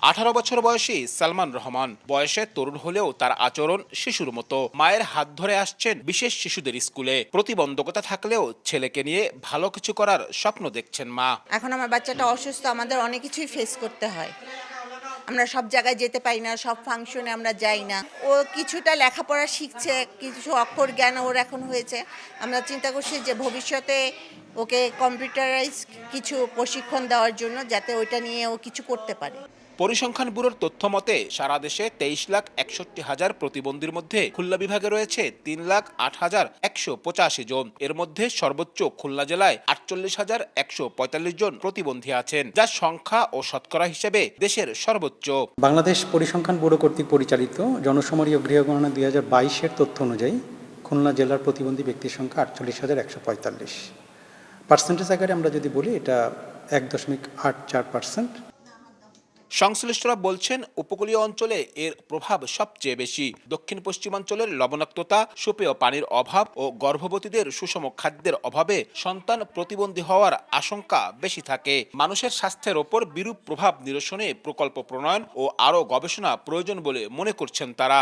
18 বছর বয়সী সালমান রহমান বয়সে তরুণ হলেও তার আচরণ শিশুর মতো। মায়ের হাত ধরে আসছেন বিশেষ শিশুদের স্কুলে। প্রতিবন্ধকতা থাকলেও ছেলেকে নিয়ে ভালো কিছু করার স্বপ্ন দেখছেন মা। এখন আমার বাচ্চাটা অসুস্থ, আমাদের অনেক কিছুই ফেস করতে হয়। আমরা সব জায়গায় যেতে পারি না, সব ফাংশনে আমরা যাই না। ও কিছুটা লেখাপড়া শিখছে, কিছু অক্ষর জ্ঞান ওর এখন হয়েছে। আমরা চিন্তা করছি যে ভবিষ্যতে ওকে কম্পিউটারাইজ কিছু প্রশিক্ষণ দেওয়ার জন্য, যাতে ওইটা নিয়ে ও কিছু করতে পারে। পরিসংখ্যান ব্যুরোর তথ্য মতে সারা দেশে 23,61,000 প্রতিবন্ধীর মধ্যে খুলনা বিভাগে রয়েছে 3,08,185 জন। এর মধ্যে সর্বোচ্চ খুলনা জেলায় 48,145 জন প্রতিবন্ধী আছেন, যা সংখ্যা ও শতকরা হিসেবে দেশের সর্বোচ্চ। বাংলাদেশ পরিসংখ্যান ব্যুরো কর্তৃক পরিচালিত জনশুমারি ও গৃহগণনা 2022-এর তথ্য অনুযায়ী খুলনা জেলার প্রতিবন্ধী ব্যক্তির সংখ্যা 48,145। পার্সেন্টেজ আকারে আমরা যদি বলি, এটা 1.84%। সংশ্লিষ্টরা বলছেন, উপকূলীয় অঞ্চলে এর প্রভাব সবচেয়ে বেশি। দক্ষিণ পশ্চিমাঞ্চলের লবণাক্ততা, সুপেয় পানির অভাব ও গর্ভবতীদের সুষম খাদ্যের অভাবে সন্তান প্রতিবন্ধী হওয়ার আশঙ্কা বেশি থাকে। মানুষের স্বাস্থ্যের ওপর বিরূপ প্রভাব নিরসনে প্রকল্প প্রণয়ন ও আরও গবেষণা প্রয়োজন বলে মনে করছেন তারা।